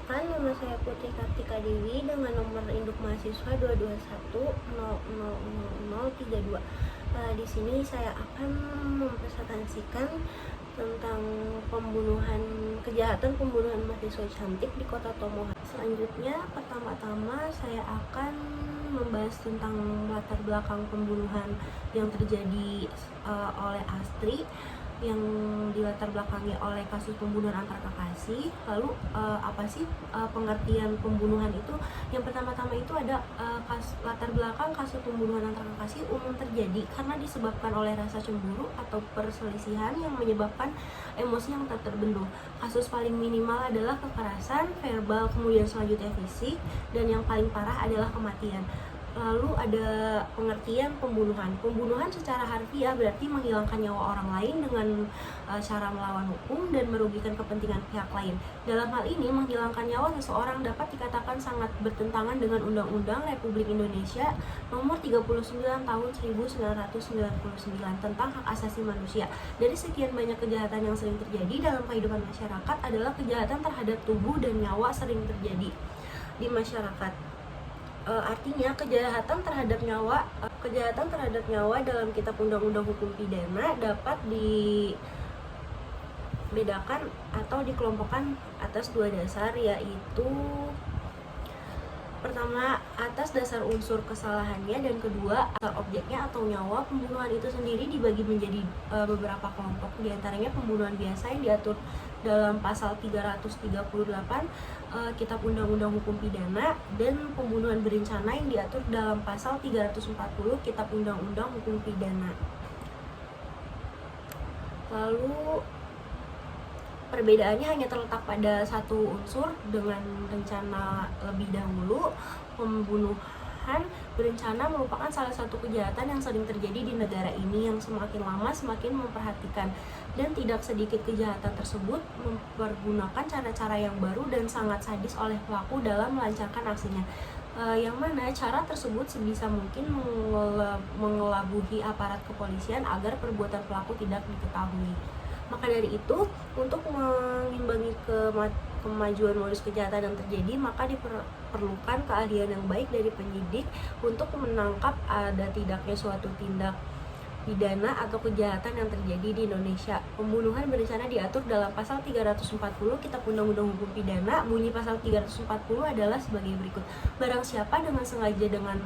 Perkenalkan, nama saya Putri Kartika Dewi dengan nomor induk mahasiswa 221000032. Di sini saya akan mempresentasikan tentang kejahatan pembunuhan mahasiswa cantik di Kota Tomohon. Selanjutnya, pertama-tama saya akan membahas tentang latar belakang pembunuhan yang terjadi oleh Astri, yang dilatar belakangi oleh kasus pembunuhan antar kekasih. Lalu apa sih pengertian pembunuhan itu? Yang pertama-tama itu ada latar belakang kasus pembunuhan antar kekasih umum terjadi karena disebabkan oleh rasa cemburu atau perselisihan yang menyebabkan emosi yang tak terbendung. Kasus paling minimal adalah kekerasan verbal, kemudian selanjutnya fisik, dan yang paling parah adalah kematian. Lalu ada pengertian pembunuhan. Pembunuhan secara harfiah berarti menghilangkan nyawa orang lain dengan cara melawan hukum dan merugikan kepentingan pihak lain. Dalam hal ini, menghilangkan nyawa seseorang dapat dikatakan sangat bertentangan dengan Undang-Undang Republik Indonesia Nomor 39 Tahun 1999 tentang hak asasi manusia. Dari sekian banyak kejahatan yang sering terjadi dalam kehidupan masyarakat adalah kejahatan terhadap tubuh dan nyawa sering terjadi di masyarakat. Artinya kejahatan terhadap nyawa dalam Kitab Undang-Undang Hukum Pidana dapat dibedakan atau dikelompokkan atas dua dasar, yaitu pertama atas dasar unsur kesalahannya, dan kedua asal objeknya atau nyawa. Pembunuhan itu sendiri dibagi menjadi beberapa kelompok, diantaranya pembunuhan biasa yang diatur dalam pasal 338 Kitab Undang-Undang Hukum Pidana, dan pembunuhan berencana yang diatur dalam pasal 340 Kitab Undang-Undang Hukum Pidana. Lalu perbedaannya hanya terletak pada satu unsur, dengan rencana lebih dahulu. Pembunuhan berencana merupakan salah satu kejahatan yang sering terjadi di negara ini, yang semakin lama semakin memperhatikan, dan tidak sedikit kejahatan tersebut mempergunakan cara-cara yang baru dan sangat sadis oleh pelaku dalam melancarkan aksinya, yang mana cara tersebut sebisa mungkin mengelabuhi aparat kepolisian agar perbuatan pelaku tidak diketahui. Maka dari itu, untuk mengimbangi kemajuan modus kejahatan yang terjadi, maka diperlukan keahlian yang baik dari penyidik untuk menangkap ada tidaknya suatu tindak pidana atau kejahatan yang terjadi di Indonesia. Pembunuhan berencana diatur dalam pasal 340 Kitab Undang-Undang Hukum Pidana. Bunyi pasal 340 adalah sebagai berikut: barang siapa dengan sengaja dengan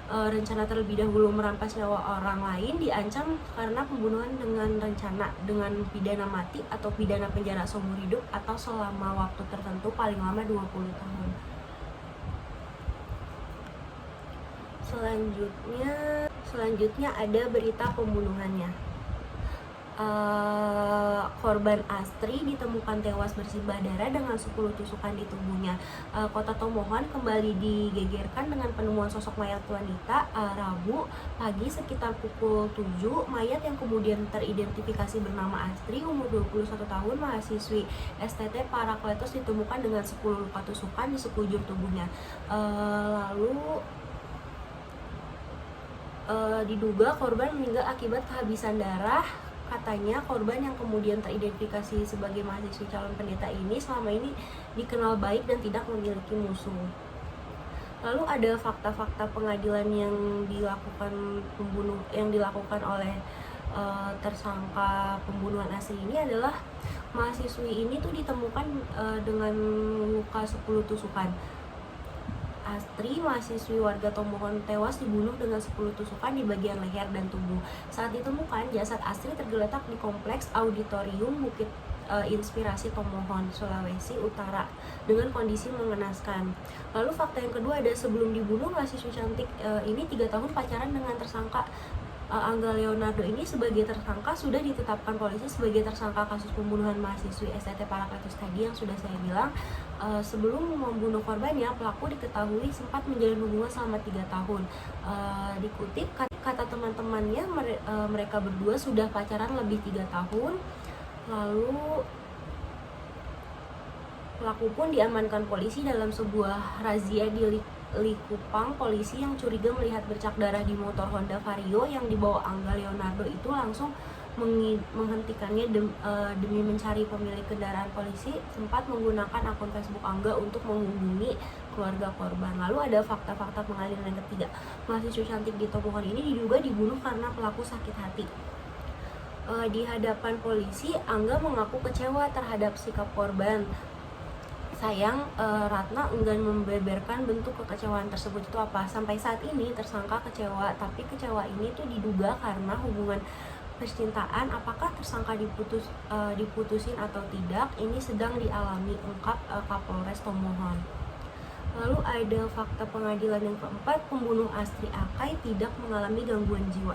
rencana terlebih dahulu merampas nyawa orang lain diancam karena pembunuhan dengan rencana dengan pidana mati atau pidana penjara seumur hidup atau selama waktu tertentu paling lama 20 tahun. Selanjutnya ada berita pembunuhannya. Korban Astri ditemukan tewas bersimbah darah dengan 10 tusukan di tubuhnya. Kota Tomohon kembali digegerkan dengan penemuan sosok mayat wanita Rabu pagi sekitar pukul 7. Mayat yang kemudian teridentifikasi bernama Astri, umur 21 tahun, mahasiswi STT Parakletos, ditemukan dengan 10 luka tusukan di sekujur tubuhnya. Lalu diduga korban meninggal akibat kehabisan darah. Katanya korban yang kemudian teridentifikasi sebagai mahasiswi calon pendeta ini selama ini dikenal baik dan tidak memiliki musuh. Lalu ada fakta-fakta pengadilan yang dilakukan oleh tersangka pembunuhan Astri ini adalah mahasiswi ini tuh ditemukan dengan luka 10 tusukan. Astri, mahasiswi warga Tomohon, tewas dibunuh dengan 10 tusukan di bagian leher dan tubuh. Saat ditemukan, jasad Astri tergeletak di kompleks auditorium Bukit Inspirasi Tomohon, Sulawesi Utara dengan kondisi mengenaskan. Lalu fakta yang kedua ada sebelum dibunuh, mahasiswi cantik ini 3 tahun pacaran dengan tersangka Angga Leonardo. Ini sebagai tersangka sudah ditetapkan polisi sebagai tersangka kasus pembunuhan mahasiswi STT Parakletos tadi yang sudah saya bilang. Sebelum membunuh korbannya, pelaku diketahui sempat menjalin hubungan selama 3 tahun. Dikutip kata teman-temannya, mereka berdua sudah pacaran lebih 3 tahun. Lalu pelaku pun diamankan polisi dalam sebuah razia di Likupang. Polisi yang curiga melihat bercak darah di motor Honda Vario yang dibawa Angga Leonardo itu langsung menghentikannya demi mencari pemilik kendaraan. Polisi sempat menggunakan akun Facebook Angga untuk menghubungi keluarga korban. Lalu ada fakta-fakta pengadilan yang ketiga. Mahasiswa cantik di Tomohon ini diduga dibunuh karena pelaku sakit hati. Di hadapan polisi, Angga mengaku kecewa terhadap sikap korban. Sayang, Ratna enggan membeberkan bentuk kekecewaan tersebut itu apa. Sampai saat ini tersangka kecewa, tapi kecewa ini tuh diduga karena hubungan percintaan. Apakah tersangka diputusin atau tidak, ini sedang dialami, ungkap Kapolres Tomohon. Lalu ada fakta pengadilan yang keempat, pembunuh Astri Akai tidak mengalami gangguan jiwa.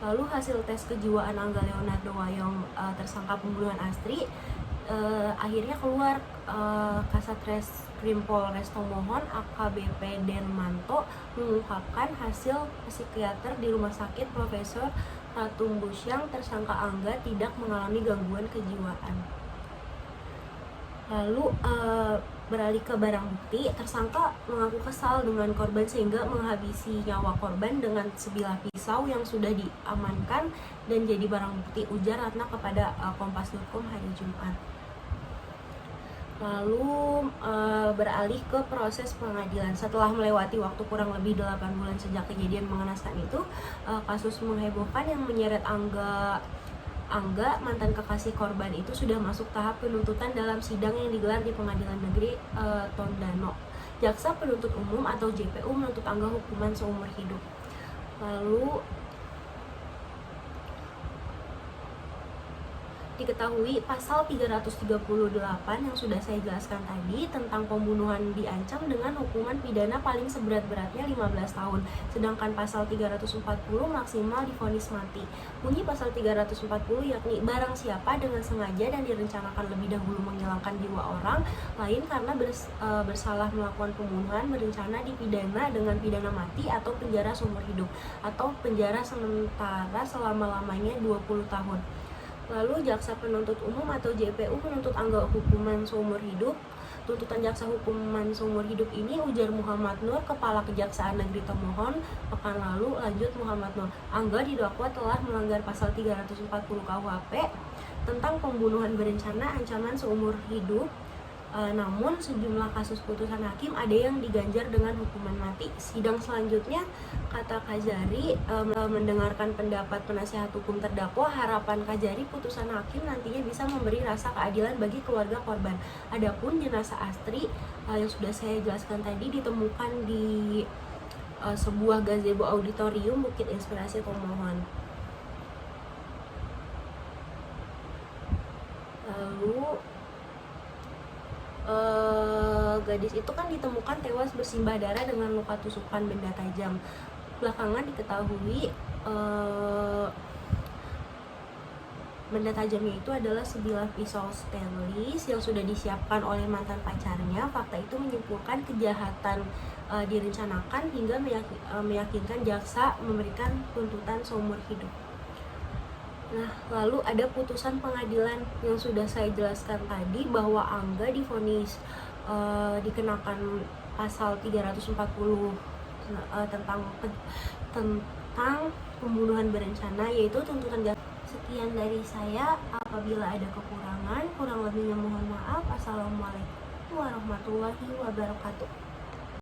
Lalu hasil tes kejiwaan Angga Leonardo Wayong, tersangka pembunuhan Astri, akhirnya keluar. Kasat Reskrim Polres Tomohon AKBP Denmanto mengungkapkan hasil psikiater di Rumah Sakit Profesor Ratumbusyang, tersangka Angga tidak mengalami gangguan kejiwaan. Lalu beralih ke barang bukti, tersangka mengaku kesal dengan korban sehingga menghabisi nyawa korban dengan sebilah pisau yang sudah diamankan dan jadi barang bukti, ujar Ratna kepada Kompas.com hari Jumat. Lalu beralih ke proses pengadilan. Setelah melewati waktu kurang lebih 8 bulan sejak kejadian mengenaskan itu, kasus menghebohkan yang menyeret Angga, mantan kekasih korban itu, sudah masuk tahap penuntutan dalam sidang yang digelar di Pengadilan Negeri Tondano. Jaksa penuntut umum atau JPU menuntut Angga hukuman seumur hidup. Lalu diketahui pasal 338 yang sudah saya jelaskan tadi tentang pembunuhan diancam dengan hukuman pidana paling seberat-beratnya 15 tahun. Sedangkan pasal 340 maksimal divonis mati. Bunyi pasal 340 yakni barang siapa dengan sengaja dan direncanakan lebih dahulu menghilangkan jiwa orang lain karena bersalah melakukan pembunuhan berencana dipidana dengan pidana mati atau penjara seumur hidup atau penjara sementara selama-lamanya 20 tahun. Lalu jaksa penuntut umum atau JPU menuntut Angga hukuman seumur hidup. Tuntutan jaksa hukuman seumur hidup ini, ujar Muhammad Nur, Kepala Kejaksaan Negeri Tomohon pekan lalu. Lanjut Muhammad Nur, Angga didakwa telah melanggar pasal 340 KUHP tentang pembunuhan berencana, ancaman seumur hidup. Namun sejumlah kasus putusan hakim ada yang diganjar dengan hukuman mati. Sidang selanjutnya, kata Kajari, mendengarkan pendapat penasihat hukum terdakwa. Harapan Kajari putusan hakim nantinya bisa memberi rasa keadilan bagi keluarga korban. Adapun jenazah Astri yang sudah saya jelaskan tadi ditemukan di sebuah gazebo auditorium Bukit Inspirasi Tomohon. Lalu gadis itu kan ditemukan tewas bersimbah darah dengan luka tusukan benda tajam. Belakangan diketahui benda tajamnya itu adalah sebilah pisau stainless yang sudah disiapkan oleh mantan pacarnya. Fakta itu menyimpulkan kejahatan direncanakan hingga meyakinkan jaksa memberikan tuntutan seumur hidup. Nah, lalu ada putusan pengadilan yang sudah saya jelaskan tadi bahwa Angga divonis dikenakan pasal 340 tentang pembunuhan berencana, yaitu tuntutan jaksa. Sekian dari saya. Apabila ada kekurangan, kurang lebihnya mohon maaf. Assalamualaikum warahmatullahi wabarakatuh.